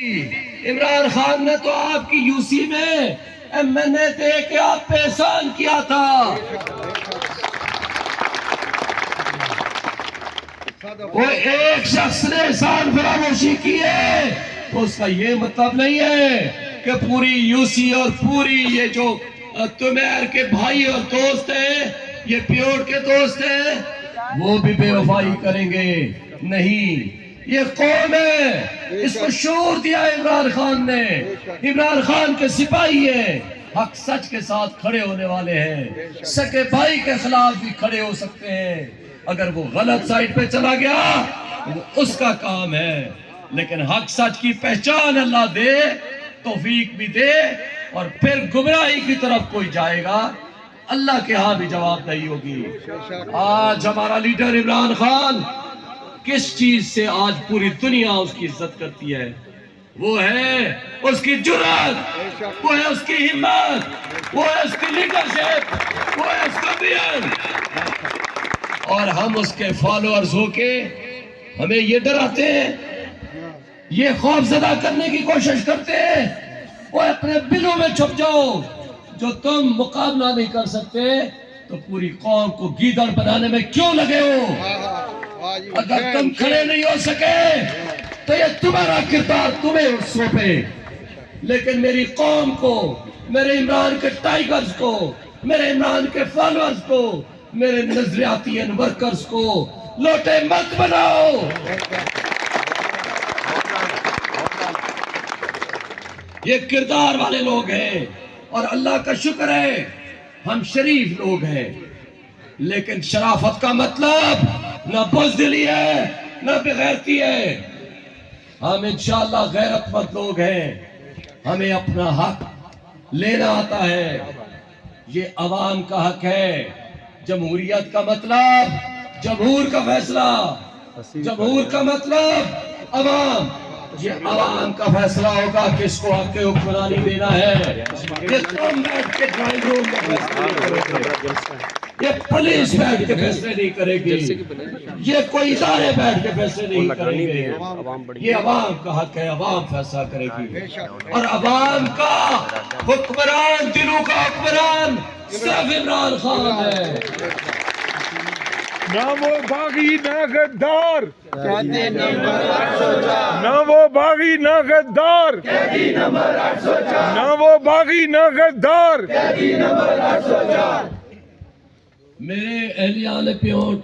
عمران خان نے تو آپ کی یو سی میں ایم این اے دے کے آپ پہ احسان کیا تھا. وہ ایک شخص نے احسان فراموشی کی ہے تو اس کا یہ مطلب نہیں ہے کہ پوری یو سی اور پوری یہ جو تمیر کے بھائی اور دوست ہیں، یہ پیوٹ کے دوست ہیں، وہ بھی بے وفائی کریں گے. نہیں، یہ قوم ہے، اس کو شعور دیا عمران خان نے. عمران خان کے سپاہی ہیں، حق سچ کے ساتھ کھڑے ہونے والے ہیں، سکے بھائی کے خلاف بھی کھڑے ہو سکتے ہیں. اگر وہ غلط سائٹ پہ چلا گیا وہ اس کا کام ہے، لیکن حق سچ کی پہچان اللہ دے، توفیق بھی دے، اور پھر گمراہی کی طرف کوئی جائے گا اللہ کے ہاں بھی جواب دہی ہوگی. آج ہمارا لیڈر عمران خان کس چیز سے آج پوری دنیا اس کی عزت کرتی ہے؟ وہ ہے اس کی جرأت، وہ ہے اس کی ہمت، وہ ہے اس کی لیڈرشپ، وہ ہے اس کا ویژن. اور ہم اس کے فالوورز ہو کے ہمیں یہ ڈراتے ہیں، یہ خوف زدہ کرنے کی کوشش کرتے ہیں. وہ اپنے بلوں میں چھپ جاؤ، جو تم مقابلہ نہیں کر سکتے تو پوری قوم کو گیدڑ بنانے میں کیوں لگے ہو؟ اگر تم کھڑے نہیں ہو سکے تو یہ تمہارا کردار تمہیں سونپے، لیکن میری قوم کو، میرے عمران کے ٹائیگرز کو، میرے عمران کے فالوورز کو، میرے نظریاتی ورکرز کو لوٹے مت بناؤ. یہ کردار والے لوگ ہیں، اور اللہ کا شکر ہے ہم شریف لوگ ہیں. لیکن شرافت کا مطلب نہ بزدلی ہے نہ بغیرتی ہے. ہم انشاءاللہ غیرت مند لوگ ہیں، ہمیں اپنا حق لینا آتا ہے. یہ عوام کا حق ہے. جمہوریت کا مطلب جمہور کا فیصلہ، جمہور کا مطلب عوام. یہ عوام کا فیصلہ ہوگا کس کو حق حکمرانی دینا ہے. یہ تم بیٹھ کے ڈرائنگ روم میں فیصلہ نہیں کرے گی، یہ پولیس بیٹھ کے فیصلے نہیں کرے گی، یہ کوئی ادارے بیٹھ کے فیصلے نہیں کریں گے. یہ عوام کا حق ہے، عوام فیصلہ کرے گی. اور عوام کا حکمران، دلوں کا حکمران صرف عمران خان ہے. نہ وہ باغی نہ غدار، نہ وہ باغی نہ غدار، نہ وہ باغی نہ غدار. میرے اہلیان پیوٹ،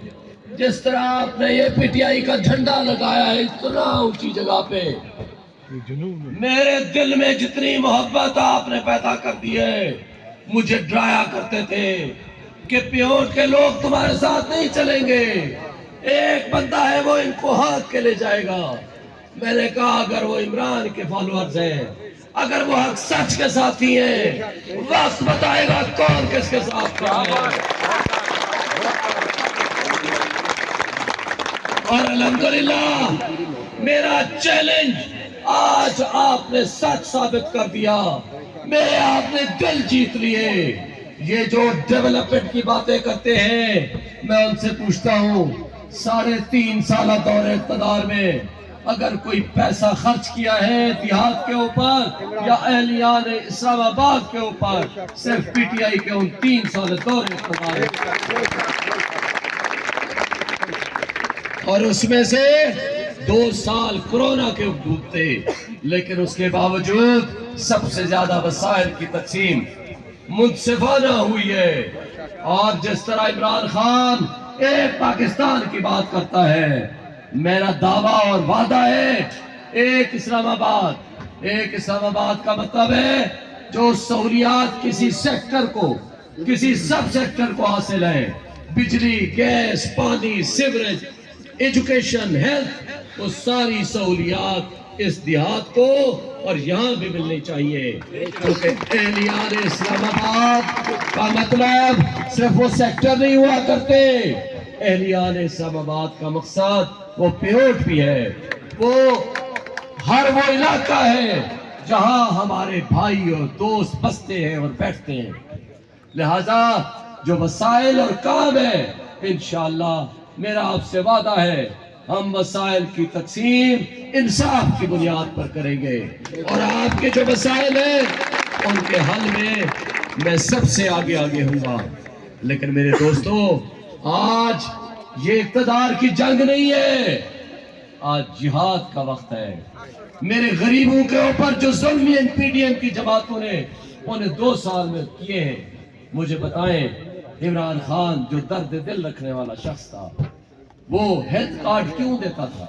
جس طرح آپ نے یہ پی ٹی آئی کا جھنڈا لگایا ہے اتنا اونچی جگہ پہ، میرے دل میں جتنی محبت آپ نے پیدا کر دی ہے. مجھے ڈرایا کرتے تھے کہ پیوٹ کے لوگ تمہارے ساتھ نہیں چلیں گے، ایک بندہ ہے وہ ان کو ہاتھ کے لے جائے گا. میں نے کہا اگر وہ عمران کے فالوورز ہیں، اگر وہ حق سچ کے ساتھی ہیں، وقت بتائے گا کون کس کے ساتھ ہے. اور الحمدللہ میرا چیلنج آج آپ نے سچ ثابت کر دیا، میرے آپ نے دل جیت لیے. یہ جو ڈیولپمنٹ کی باتیں کرتے ہیں، میں ان سے پوچھتا ہوں 3.5 سالہ دور اقتدار میں اگر کوئی پیسہ خرچ کیا ہے دیہات کے اوپر یا اہلیان اسلام آباد کے اوپر، صرف پی ٹی آئی کے ان 3 سال دور اقتدار ہے. اور اس میں سے 2 سال کورونا کے حدود تھے، لیکن اس کے باوجود سب سے زیادہ وسائل کی تقسیم منصفانہ ہوئی ہے. اور جس طرح عمران خان ایک پاکستان کی بات کرتا ہے، میرا دعویٰ اور وعدہ ہے ایک اسلام آباد. ایک اسلام آباد کا مطلب ہے جو سہولیات کسی سیکٹر کو، کسی سب سیکٹر کو حاصل ہے، بجلی، گیس، پانی، سیوریج، ایجوکیشن، ہیلتھ، وہ ساری سہولیات اس دیہات کو اور یہاں بھی ملنی چاہیے. کیونکہ اہلیان اسلام آباد کا مطلب صرف وہ سیکٹر نہیں ہوا کرتے، اہلیان اسلام آباد کا مقصد وہ پیوٹ بھی ہے، وہ ہر وہ علاقہ ہے جہاں ہمارے بھائی اور دوست بستے ہیں اور بیٹھتے ہیں. لہذا جو وسائل اور کام ہے، انشاءاللہ میرا آپ سے وعدہ ہے ہم وسائل کی تقسیم انصاف کی بنیاد پر کریں گے، اور آپ کے جو مسائل ہیں ان کے حل میں سب سے آگے ہوں گا۔ لیکن میرے دوستو، آج یہ اقتدار کی جنگ نہیں ہے، آج جہاد کا وقت ہے۔ میرے غریبوں کے اوپر جو ظلم پی ڈی ایم کی جماعتوں نے انہیں 2 سال میں کیے ہیں، مجھے بتائیں عمران خان جو درد دل رکھنے والا شخص تھا، وہ ہیلتھ کارڈ کیوں دیتا تھا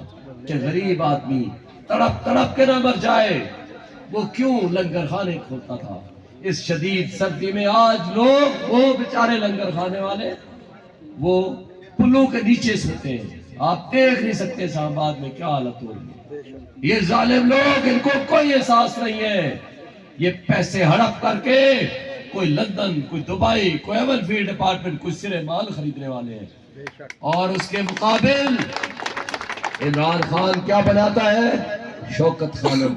کہ غریب آدمی تڑپ تڑپ کے نہ مر جائے؟ وہ کیوں لنگر خانے کھولتا تھا؟ اس شدید سردی میں آج لوگ، وہ بیچارے لنگر خانے والے، وہ پلوں کے نیچے سوتے ہیں۔ آپ دیکھ نہیں سکتے اسلام آباد میں کیا حالت ہو رہی ہے۔ یہ ظالم لوگ، ان کو کوئی احساس نہیں ہے، یہ پیسے ہڑپ کر کے کوئی لندن، کوئی دبئی، کوئی ایون فیلڈ اپارٹمنٹ، کوئی سرے مال خریدنے والے ہیں، اور اس کے مقابل عمران خان کیا بناتا ہے؟ شوکت خانم